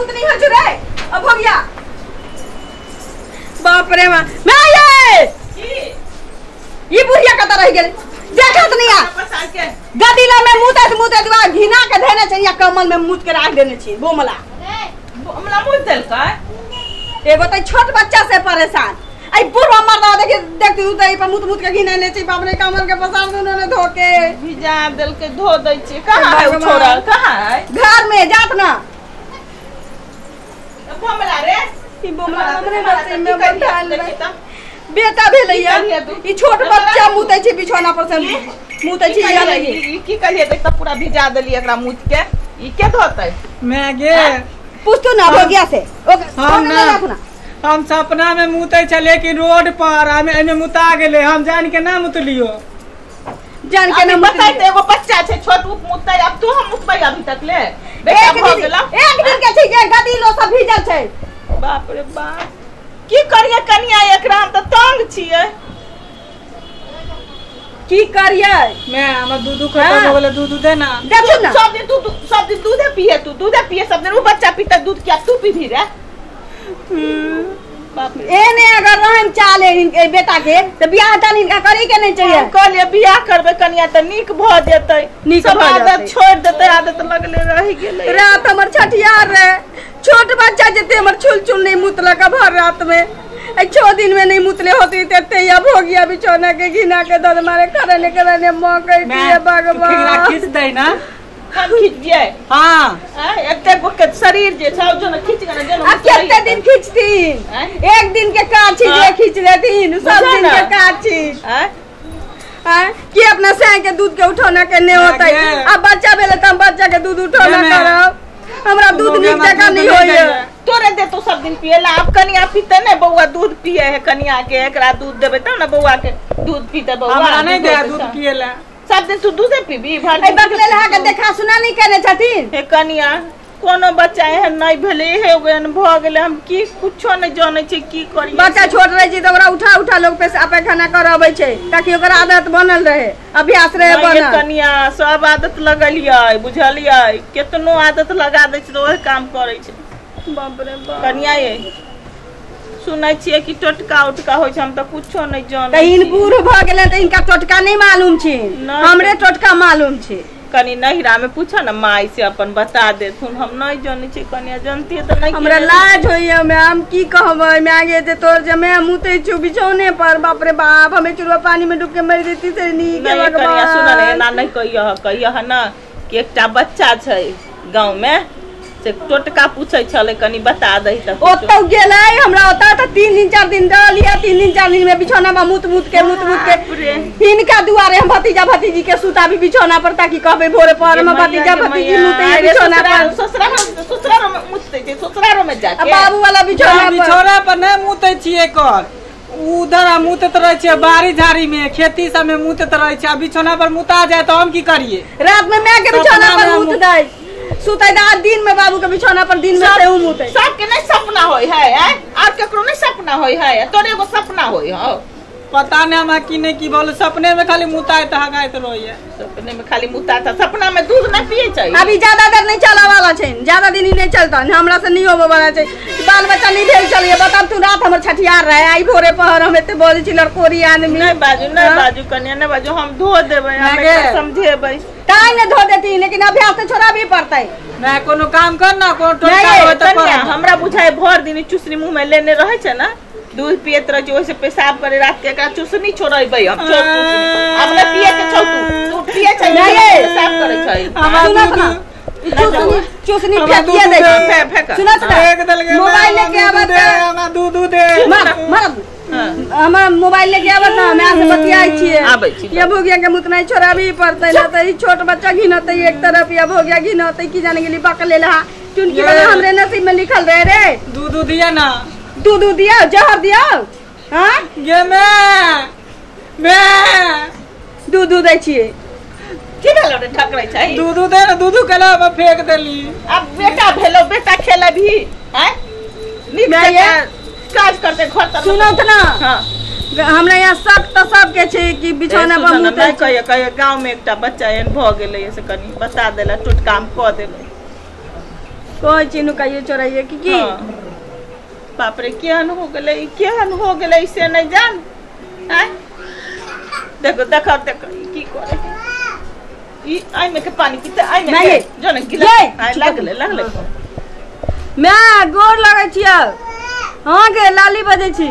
मुत नहीं हो रे अब हो गया बाप रे मां मैं ये बुढ़िया कत रह गेल देखत नहीं आ गदीला में मुते दुआ घिना के देने छै या कमल में मुत के राख देने छी बोमला बोमला मुत देल का एगो त छोट बच्चा से परेशान आई बुढ़वा मरदा देख तू त पर मुत के घिना ले छी बाप रे कमल के पसार दोनों ने धोके भिजा देल के धो दै छी कहां है छोरा कहां है घर में जात ना बोमला रे ई बोमला हमरे बाते में बंधाल बेटा भेलैया ई छोट बच्चा मुतै छै बिछौना पर से मुतै छै या नहीं की कहिए देख त पूरा भिजा देली एकरा मुत के ई के धोतै मैं गे पूछतो ना हो गया से हम सपना में मुतै छ लेकिन रोड पर हम एने मुता गेले हम जान के ना मुतलियो जान के ना बताई त एगो बच्चा छै छोट उप मुतै अब तू हम मुतबै अभी तक ले बेटा भ गेला एक दिन के छै ये गदीलो सब भिजल छै बाप रे बाप की करिए कनिया एकरा हम त तंग छियै की करिए मैं हमर दूध खत्म हो गेले दूध दे ना देखू ना सब दिन दूध पिए तू दूध पिए सब दिन वो बच्चा पीता दूध क्या तू पी भी रे बाप रे एने अगर रहम चाले इनके बेटा के त बियाह दान इनका करे के नहीं चाहिए कहलिए बियाह करबे कनिया त नीक भ जेतै नीक सब भ आदत जेतै छोड़ देतै आदत लगले रह गेलै रात हमर छठियार रे छोट बच्चा जते हमर छुल नहीं मुतला का भर रात में 6 दिन में नहीं मुतले होती ते अब हो गया बिछौना के घिना के दर्द मारे करने मौके दिए भगवान खींच दे ना हम खींच दिए हां एकते के शरीर जे छौ जो न खींच के न अब कितने दिन खींचती एक दिन के काची जे खींच लेती सब दिन के काची कि अपना सह के दूध के उठौना के नहीं होता है अब बच्चा भेले त बच्चा के दूध उठौना करब हमरा दूध नीक जगह नहीं होय तोरे दे तो सब दिन पिएला अब कनिया पीते ने बौआ दूध पिए है कनिया के एकरा दूध देबे त ना बौआ के दूध पीते बौआ हमरा नहीं दे दूध पिएला सब दिन तू दूध पीबी भर ए बकले लहा के देखा सुना नहीं करे छथिन हे कनिया कोनो बच्चा एहन नहीं भेले हे गन भ गेले हम की कुछो नहीं जाने छी की करी बच्चा छोट रहे छी त ओकरा उठा लोग पे आपे खाना कराबै छै ताकि ओकरा आदत बनल रहे अभ्यास रहे बनल कनिया सब आदत लगलियै बुझलियै केतनो आदत लगा दै छै ओहे काम करै छै बाप रे बाप कनिया ये सुनै छियै कि टोटका उटका होय छै हम त कुछो नहीं जानै त इन बूढ़ भ गेले त इनका टोटका नहीं मालूम छी हमरे टोटका मालूम छी कनी नहिरा में पूछा ना माई से अपन बता देथुन हम नहीं जाने छी कनिया जानती है त नहीं हमरा लाज होइया मैं हम की कहबै मैं आगे ते तोर जे मैं मुते छु बिछौने पर बाप रे बाप हमें चुरवा पानी में डूब के मर जेती से नी के भगवान कनिया सुना रे ना नहीं कहिया ना कि एकटा बच्चा छै गांव में से टोटका पूछै छले कनी बता दही त ओतौ गेलै हमरा ओता त 3 दिन 4 दिन रहलिया 3 दिन 4 दिन में बिछौना में मुत के हिनका दुआरे हम भतीजा भतीजी के सुता भी बिछौना पर ताकि कहबे भोरे पहर में भतीजा भतीजी मुते बिछौना पर ससुराल में मुतते छै ससुराल में जाके बाबू वाला बिछौना पर नहीं मुते छिए कर उधर मुतत रहे छे बारी झाड़ी में खेती सब में मुतत रहे छे बिछौना पर मुता जाए तो हम की करिए रात में मैं के बिछौना पर मुत दई सुतै दिन में बाबू के बिछौना पर दिन में से मुते सब के नहीं सपना होय है और केकरो नहीं सपना होय है तोरे एगो सपना होय हो पता नहीं हम की नहीं की बोल सपने में खाली मुताए त हगाइत रोइए सपने में खाली मुता था सपना में दूध नहीं पिए चाहिए अभी ज्यादा देर नहीं चला वाला छै ज्यादा दिन ही नहीं चलता हमरा से नहीं होबे वाला छै बाल बच्चा नहीं भेल चलिए बता तू रात हमर छठियार रहे आई भोरे पहर हम एते बोली छी लड़कोरी आदमी नहीं बाजू कन्या नहीं बाजू हम धो देबे हम समझेबे काहे ने धो देती लेकिन अभ्यास तो छोड़ा भी पड़तै मैं कोनो काम कर ना को टोटका होय त हमरा बुझाए भर दिन चुसनी मुंह में लेने रहे छै ना दूध पियत रह जो से पेशाब करे रात के एकरा चुसनी छोड़बै हम अब न पिए के छौ तू पिए छै नहीं पेशाब करे छै चुसनी फेंकिए दे फेंक सुना मोबाइल लेके आवत हम दूध दे मार हम मोबाइल लेके आवत ना मैं से बतियाई छिए ये भोगिया के मुतना छोड़ा भी पड़तै ना त ई छोट बच्चा घिनतै एक तरफ या भोगिया घिनतै की जाने गेली बकले लहा चुनकी वाला हमरे नसीब में लिखल रहे रे दूध दिया ना दूध दिया जहर दिया हां ये मैं दूध दै छिए की भेलो रे ठकरै छै दूध दे ना दूध केला में फेंक देली अब बेटा भेलो बेटा खेला भी हैं नहीं काज करते घर त सुनो त ना हां हमरा यहाँ शक त सब के छै कि बिछौना पर मुते कहिए गांव में एकटा बच्चा एहन भ गेलै से कनी बता देला टोटका हम क देबै कोई चीनू का ये चोराइए की बाप रे केहन हो गेलै से नहीं जान। देखो देखो देखो की करे ई आई में के पानी पीते आई में के जने गिला आई लागले मैं गोर लगै छियै। हां गे लाली बजै छी।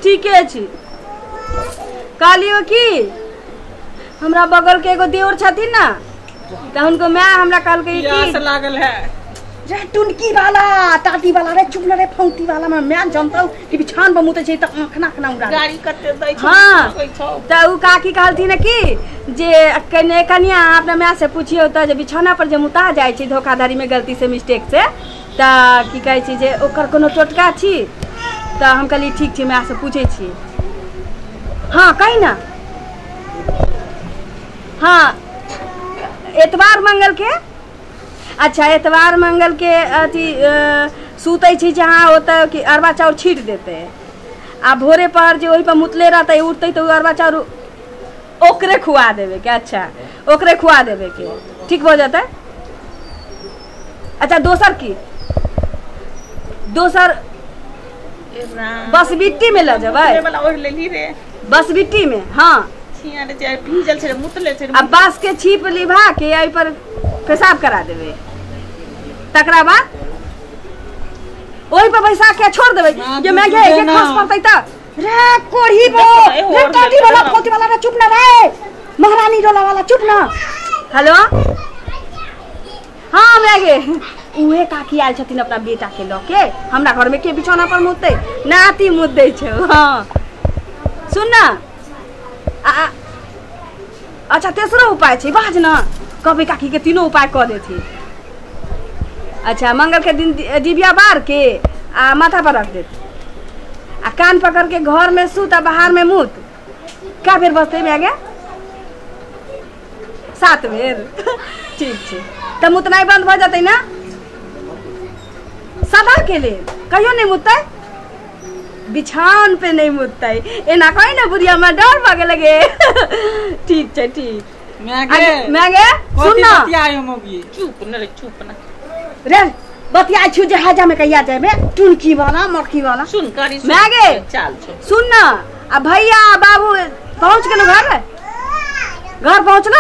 ठीके छी। कालियो की हमरा बगल के एगो देवर छथिन ना त उनको मैं हमरा कहल के प्यास लागल है रे टुनकी वाला टाटी वाला रे चुप रे फौंटी वाला मैं जानता हूं कि बिछान पर मुते छै त आंखना खना उड़ा गाड़ी कते दै छै। हां त उ काकी कहलथि न कि जे कने कनिया अपना मां से पूछियो त जे बिछाना पर जे मुता जाय छै धोखाधड़ी में गलती से मिस्टेक से त की कहै छै जे ओकर कोनो टोटका छी त हम कहली ठीक छै मां से पूछै छी। हां कहि ना। हां एतवार मंगल के अच्छा एतवार मंगल के अथी सूतै छी जहाँ होता कि अरबा चाउर छीट देते आ भोरे पहर जे वही पर मुतले रहते उठते तो अरबा चाउर ओकरे खुआ देवे के। अच्छा ओकरे खुआ देवे के ठीक हो जाता है। अच्छा दोसर की दोसर बस बिट्टी में ले जबै बस बिट्टी में। हाँ भीजल छै मुतले छै अब बांस के छीप लिभा के एहि पर पेशाब करा देवे तकरा बाद ओही पर बैसा के छोड़ देवे जे मैं के खस पड़तै त रे कोढ़ी बो रे काटी वाला फोटी वाला रे चुप ना रे महारानी डोला वाला चुप ना। हेलो हां मैं गे उहे काकी आयल छथिन अपना बेटा के ल के हमरा घर में के बिछौना पर मुतै नाती मुद्दै छै। हां सुन ना अच्छा तेसरो उपाय छै बाज ना कभी काकी के तीनों उपाय क देथि। अच्छा मंगल के दिन डिबिया बार के आ माथा पर रख देती आ कान पकड़ के घर में सूत आ बाहर में मुत क्या बेर बजते में आगे 7 बेर ठीक छै त मुतनाई बंद भ जतै ना सदा के लिए कहियो नहीं मुतै बिछान पे नहीं मुतै एना कहि ना बुढ़िया में डर भागे लगे। ठीक छै ठीक मैगे सुन ना चुप न रे चुप न रे बतिया छु जे हाजा में कहिया जाय में टुनकी वाला मरकी वाला सुन करी मैगे चल छ सुन ना आ भैया बाबू पहुंच गेल घर पहुंचल।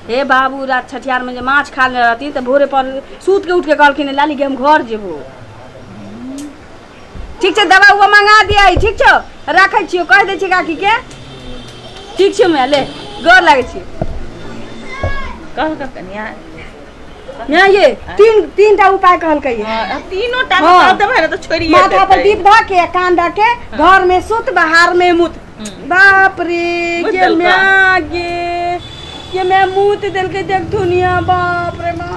हे बाबू रात छठियार में जे माछ खा ले रहती त भोरे पर सूत के उठ के कहलखिन लाली के हम घर जेबो। ठीक छै दवा वो मंगा दिया ठीक छौ राखै छियो कह दै छी काकी के ठीक छै मैं ले गोर लागै छी कह कर कनिया मैं ये तीन टा उपाय कहलकै तीनों टा बता देबै न त छोड़ी माथा पर दीप ध के कान ध के घर में सुत बाहर में मुत। बाप रे ये मैं ये मैं मुत देल के देख दुनिया बाप रे मां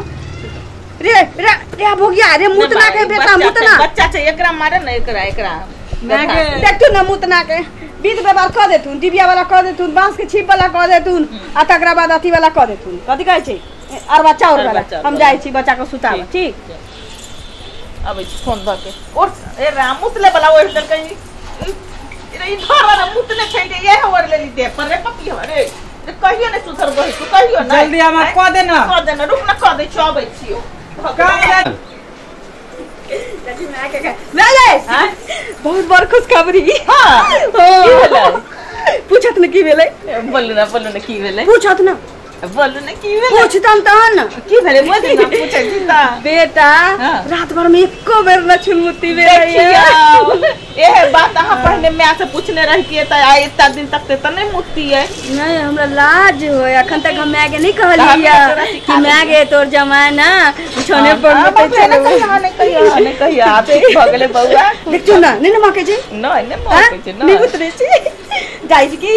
रे रे रे भोगिया रे मुतना के बेटा मुतना बच्चा छै एकरा मारे न एकरा मैं के देखतु न मुतना के बीत व्यवहार क देथुन डिबिया वाला क देथुन बांस के छीप वाला क देथुन आ तकरा बाद अथी वाला क देथुन कथि कहै छै अरबा चाउर वाला हम जाय छी बच्चा को सुताव ठीक अब फोन द के और ए राम मुतले वाला ओर दल कहीं रे धरा न मुतले छै जे ये ओर ले ली दे पर रे पपी रे कहियो ने सुधर गई तू कहियो ना जल्दी हम क दे ना रुक न क दे छ आबै छियो बहुत बड़ खुशखबरी। हां की भेलै पूछत न की भेलै बोलू न की भेलै पूछत न बोलू न की भेलै पूछतन तहन की भेलै बोल न पूछै छी त बेटा रात भर में एको बेर न छुमुती भेलै एहे बात अहाँ पहले मैं से पूछने रह के त आइ इतना दिन तक त नहीं मुतती है नहीं हमरा लाज होय अखन तक हम मैगे नहीं कहलिया कि मैगे तोर जमाना बिछौने पर मुतै नहीं कहिया आप भ गेले बौआ देखू ना नहीं माके जी नहीं माके जी नहीं उतरे छी जाई छी की